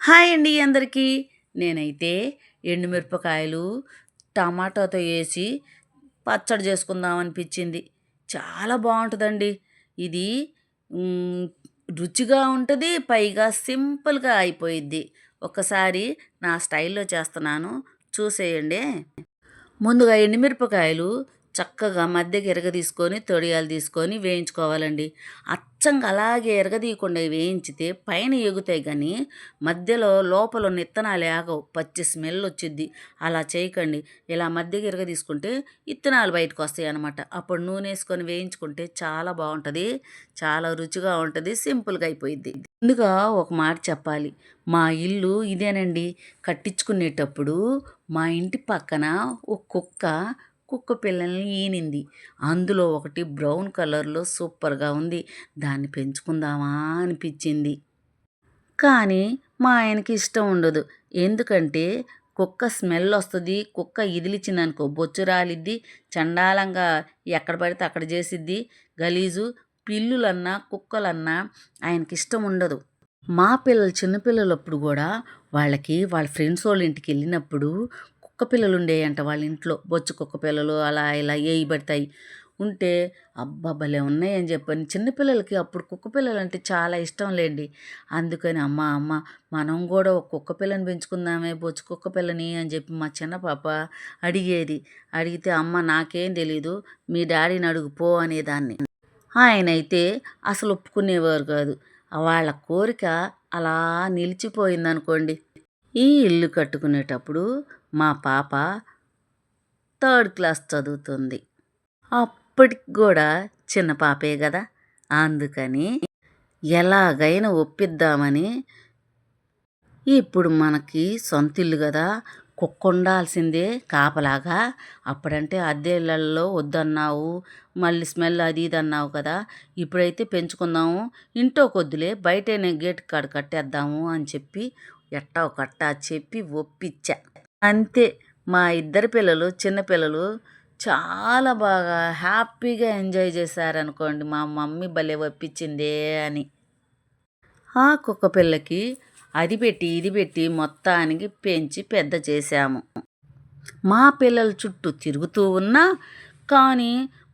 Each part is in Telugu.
హాయ్ అండి అందరికీ. నేనైతే ఎండుమిరపకాయలు టమాటాతో వేసి పచ్చడి చేసుకుందాం అనిపించింది. చాలా బాగుంటుందండి ఇది. మ్, రుచిగా ఉంటుంది, పైగా సింపుల్గా అయిపోయిద్ది. ఒకసారి నా స్టైల్లో చేస్తున్నాను, చూసేయండి. ముందుగా ఎండుమిరపకాయలు చక్కగా మధ్యకి ఎరగదీసుకొని తొడియాలు తీసుకొని వేయించుకోవాలండి. అచ్చంగా అలాగే ఎరగదీయకుండా వేయించితే పైన ఎగుతాయి కానీ మధ్యలో లోపల ఉన్న ఇత్తనాలు ఆగవు, పచ్చి స్మెల్ వచ్చిద్ది. అలా చేయకండి. ఇలా మధ్యకి ఎరగదీసుకుంటే ఇత్తనాలు బయటకు వస్తాయి అన్నమాట. అప్పుడు నూనె వేసుకొని వేయించుకుంటే చాలా బాగుంటుంది, చాలా రుచిగా ఉంటుంది, సింపుల్గా అయిపోయిద్ది. ముందుగా ఒక మాట చెప్పాలి. మా ఇల్లు ఇదేనండి. కట్టించుకునేటప్పుడు మా ఇంటి పక్కన ఒక కుక్క పిల్లల్ని ఈనింది. అందులో ఒకటి బ్రౌన్ కలర్లో సూపర్గా ఉంది. దాన్ని పెంచుకుందామా అనిపించింది. కానీ మా ఆయనకి ఇష్టం ఉండదు. ఎందుకంటే కుక్క స్మెల్ వస్తుంది, కుక్క ఇదిలిచ్చిందనుకో బొచ్చు రాలిద్ది, చండాలంగా ఎక్కడ పడితే అక్కడ చేసిద్ది, గలీజు. పిల్లులన్నా కుక్కలన్నా ఆయనకి ఇష్టం ఉండదు. మా పిల్లలు చిన్నపిల్లలప్పుడు కూడా వాళ్ళ ఫ్రెండ్స్ వాళ్ళ ఇంటికి వెళ్ళినప్పుడు కుక్క పిల్లలు ఉండేయంట వాళ్ళ ఇంట్లో. బొచ్చు కుక్క పిల్లలు అలా ఇలా ఏయి పడతాయి ఉంటే, అబ్బా భలే ఉన్నాయని చెప్పని చిన్నపిల్లలకి అప్పుడు కుక్క పిల్లలు అంటే చాలా ఇష్టం లేండి. అందుకని అమ్మ అమ్మ మనం కూడా ఒక కుక్క పిల్లని పెంచుకుందామే, బొచ్చు కుక్క పిల్లని అని చెప్పి మా చిన్న పాప అడిగేది. అడిగితే అమ్మ నాకేం తెలీదు, మీ డాడీని అడుగు పో అనేదాన్ని. ఆయనైతే అసలు ఒప్పుకునేవారు కాదు. వాళ్ళ కోరిక అలా నిలిచిపోయిందనుకోండి. ఈ ఇల్లు కట్టుకునేటప్పుడు మా పాప థర్డ్ క్లాస్ చదువుతుంది. అప్పటికి కూడా చిన్న పాపే కదా, అందుకని ఎలాగైనా ఒప్పిద్దామని, ఇప్పుడు మనకి సొంత ఇల్లు కదా, కుక్క ఉండాల్సిందే కాపలాగా. అప్పుడంటే అద్దె ఇళ్ళల్లో వద్దన్నావు, మళ్ళీ స్మెల్ అది ఇది అన్నావు కదా, ఇప్పుడైతే పెంచుకుందాము, ఇంట్లో కొద్దులే బయటనే గేట్ కాడ కట్టేద్దాము అని చెప్పి ఎట్టా కట్టా చెప్పి ఒప్పించా. అంతే. మా ఇద్దరు పిల్లలు చిన్నపిల్లలు చాలా బాగా హ్యాపీగా ఎంజాయ్ చేశారనుకోండి. మా మమ్మీ భలే ఒప్పించిందే అని. ఆ కుక్క పిల్లకి అది పెట్టి ఇది పెట్టి మొత్తానికి పెంచి పెద్ద చేశాము. మా పిల్లల చుట్టూ తిరుగుతూ ఉన్నా కానీ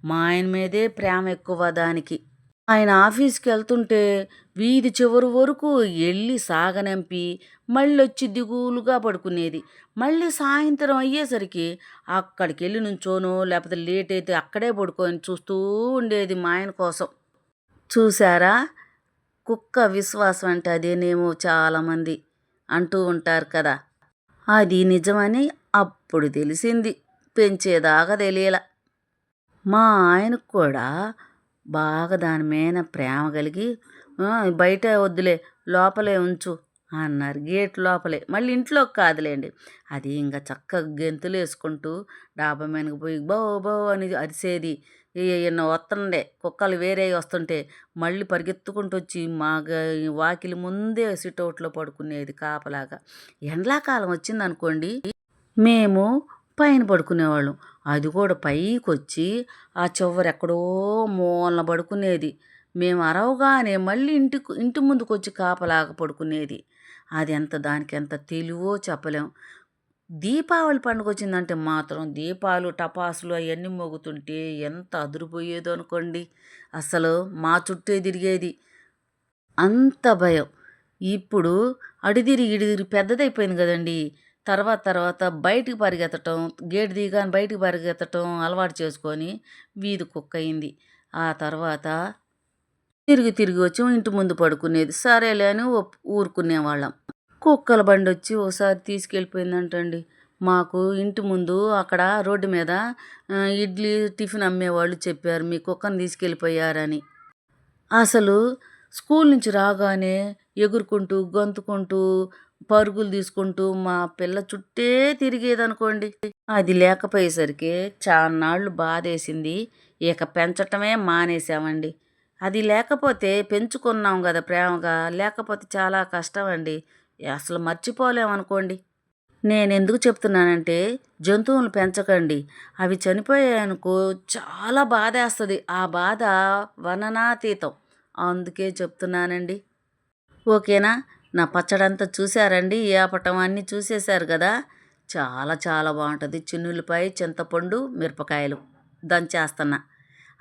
మా ఆయన మీదే ప్రేమ ఎక్కువ దానికి. ఆయన ఆఫీస్కి వెళ్తుంటే వీధి చివరి వరకు వెళ్ళి సాగనంపి మళ్ళొచ్చి దిగులుగా పడుకునేది. మళ్ళీ సాయంత్రం అయ్యేసరికి అక్కడికి వెళ్ళి నుంచోనో లేకపోతే లేట్ అయితే అక్కడే పడుకొని చూస్తూ ఉండేది మా ఆయన కోసం. చూసారా, కుక్క విశ్వాసం అంటే అదేనేమో చాలామంది అంటూ ఉంటారు కదా. అది నిజమని అప్పుడు తెలిసింది, పెంచేదాకా తెలియలా. మా ఆయనకు కూడా బాగా దాని మీద ప్రేమ కలిగి బయట వద్దులే లోపలే ఉంచు అన్నారు. గేట్ లోపలే, మళ్ళీ ఇంట్లోకి కాదులేండి. అది ఇంకా చక్కగా గెంతులు వేసుకుంటూ డాబా మీదకి పోయి బో బో అని అరిసేది. ఎన్నో వస్తుండే కుక్కలు వేరే వస్తుంటే మళ్ళీ పరిగెత్తుకుంటూ వచ్చి మా వాకిలి ముందే సిట్అవుట్లో పడుకునేది కాపలాగా. ఎండాకాలం వచ్చిందనుకోండి, మేము పైన పడుకునేవాళ్ళం. అది కూడా పైకొచ్చి ఆ చివర ఎక్కడో మూలన పడుకునేది. మేము అరవగానే మళ్ళీ ఇంటి ముందుకొచ్చి కాపలాగా పడుకునేది. అది దానికి ఎంత తెలివో చెప్పలేం. దీపావళి పండుగ వచ్చిందంటే మాత్రం దీపాలు టపాసులు అవన్నీ మోగుతుంటే ఎంత అదిరిపోయేదో అనుకోండి. అసలు మా చుట్టే తిరిగేది, అంత భయం. ఇప్పుడు ఇడిదిరి పెద్దదైపోయింది కదండి. తర్వాత తర్వాత బయటికి పరిగెత్తటం, గేటు దిగాని బయటికి పరిగెత్తటం అలవాటు చేసుకొని వీధి కుక్క అయింది. ఆ తర్వాత తిరిగి తిరిగి వచ్చి ఇంటి ముందు పడుకునేది. సరేలే అని ఊరుకునేవాళ్ళం. కుక్కల బండి వచ్చి ఒకసారి తీసుకెళ్ళిపోయిందంటండి. మాకు ఇంటి ముందు అక్కడ రోడ్డు మీద ఇడ్లీ టిఫిన్ అమ్మేవాళ్ళు చెప్పారు, మీ కుక్కను తీసుకెళ్ళిపోయారని. అసలు స్కూల్ నుంచి రాగానే ఎగురుకుంటూ గొంతుకుంటూ పరుగులు తీసుకుంటూ మా పిల్ల చుట్టే తిరిగేదనుకోండి. అది లేకపోయేసరికి చాన్నాళ్ళు బాధేసింది. ఇక పెంచటమే మానేసామండి. అది లేకపోతే పెంచుకున్నాం కదా ప్రేమగా, లేకపోతే చాలా కష్టం అండి. అసలు మర్చిపోలేమనుకోండి. నేనెందుకు చెప్తున్నానంటే జంతువులు పెంచకండి. అవి చనిపోయాయనుకో చాలా బాధేస్తుంది. ఆ బాధ వర్ణనాతీతం. అందుకే చెప్తున్నానండి. ఓకేనా? నా పచ్చడంతా చూసారండి ఏపటం అన్నీ చూసేశారు కదా. చాలా చాలా బాగుంటుంది. చిన్నులపై చింతపండు మిరపకాయలు దంచేస్తున్నా.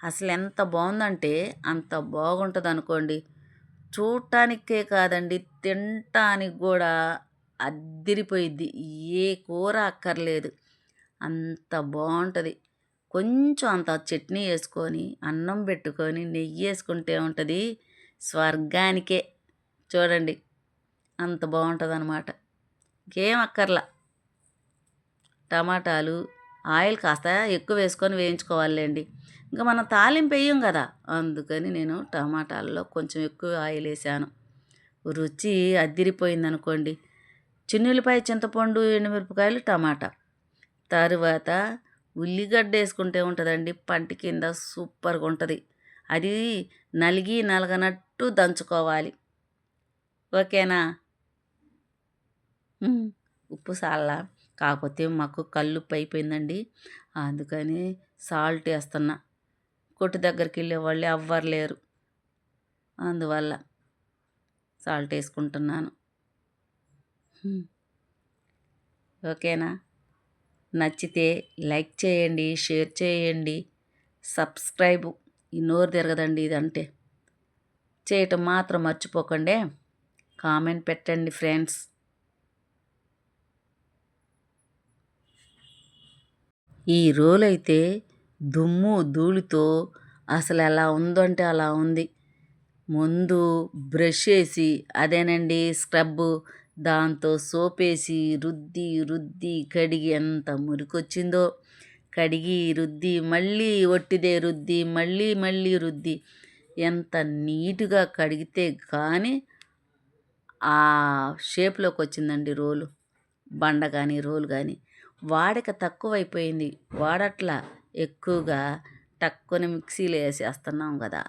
అసలు ఎంత బాగుందంటే అంత బాగుంటుంది అనుకోండి. చూడటానికే కాదండి, తినటానికి కూడా అద్దిరిపోయిద్ది. ఏ కూర అక్కర్లేదు, అంత బాగుంటుంది. కొంచెం అంత చట్నీ వేసుకొని అన్నం పెట్టుకొని నెయ్యి వేసుకుంటే ఉంటుంది స్వర్గానికే. చూడండి అంత బాగుంటుంది అనమాట. ఇంకేం అక్కర్లా. టమాటాలు ఆయిల్ కాస్త ఎక్కువ వేసుకొని వేయించుకోవాలండి. ఇంకా మనం తాలింపు వేయం కదా, అందుకని నేను టమాటాల్లో కొంచెం ఎక్కువ ఆయిల్ వేసాను. రుచి అద్దిరిపోయిందనుకోండి. చిన్నులపై చింతపండు ఎండుమిరపకాయలు టమాటా తరువాత ఉల్లిగడ్డ వేసుకుంటే ఉంటుందండి పంట కింద సూపర్గా ఉంటుంది. అది నలగనట్టు దంచుకోవాలి. ఓకేనా. ఉప్పు సాల్లా, కాకపోతే మాకు కల్లుప్పు అయిపోయిందండి, అందుకని సాల్ట్ వేస్తున్నా. కొట్టు దగ్గరికి వెళ్ళే వాళ్ళు ఎవ్వరు లేరు, అందువల్ల సాల్ట్ వేసుకుంటున్నాను. ఓకేనా. నచ్చితే లైక్ చేయండి, షేర్ చేయండి, సబ్స్క్రైబ్. ఈ నోరు తిరగదండి ఇదంటే, చేయటం మాత్రం మర్చిపోకండి. కామెంట్ పెట్టండి ఫ్రెండ్స్. ఈ రోలైతే దుమ్ము ధూళితో అసలు ఎలా ఉందంటే అలా ఉంది. ముందు బ్రష్ వేసి అదేనండి స్క్రబ్బు, దాంతో సోప్ వేసి రుద్ది రుద్ది కడిగి ఎంత మురికొచ్చిందో. కడిగి రుద్ది మళ్ళీ ఒట్టిదే రుద్ది మళ్ళీ మళ్ళీ రుద్ది ఎంత నీట్గా కడిగితే కానీ ఆ షేప్లోకి వచ్చిందండి రోలు. బండ కానీ రోలు కానీ వాడక తక్కువైపోయింది, వాడట్లా ఎక్కువగా. టక్కుని మిక్సీలో వేసేస్తున్నాం కదా.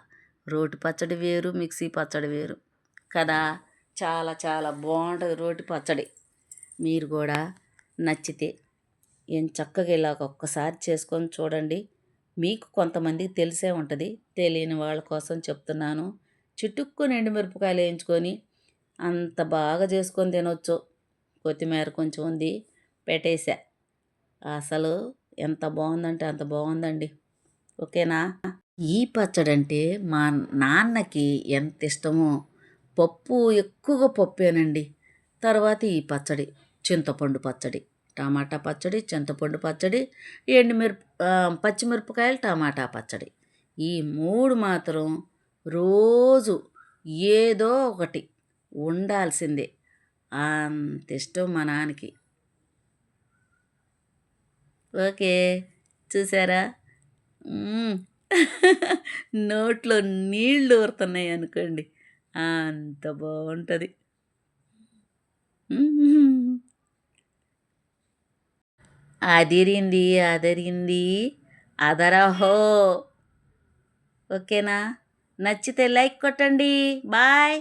రోటి పచ్చడి వేరు, మిక్సీ పచ్చడి వేరు కదా. చాలా చాలా బాగుంటుంది రోటి పచ్చడి. మీరు కూడా నచ్చితే ఏం చక్కగా ఇలాగ ఒక్కసారి చేసుకొని చూడండి. మీకు కొంతమందికి తెలిసే ఉంటుంది, తెలియని వాళ్ళ కోసం చెప్తున్నాను. చిటుక్కుని ఎండుమిరపకాయలు వేయించుకొని అంత బాగా చేసుకొని తినొచ్చు. కొత్తిమీర కొంచెం ఉంది పెట్టేసా. అసలు ఎంత బాగుందంటే అంత బాగుందండి. ఓకేనా. ఈ పచ్చడి అంటే మా నాన్నకి ఎంత ఇష్టమో. పప్పు ఎక్కువగా పప్పేనండి. తర్వాత ఈ పచ్చడి చింతపండు పచ్చడి, టమాటా పచ్చడి, చింతపండు పచ్చడి, పచ్చిమిరపకాయలు టమాటా పచ్చడి. ఈ 3 మాత్రం రోజు ఏదో ఒకటి ఉండాల్సిందే. అంత ఇష్టం మా నాన్నకి. ఓకే. చూసారా. నోట్లో నీళ్ళు ఊరుతున్నాయి అనుకోండి, అంత బాగుంటుంది. అదిరింది అదరింది అదరహో. ఓకేనా. నచ్చితే లైక్ కొట్టండి. బాయ్.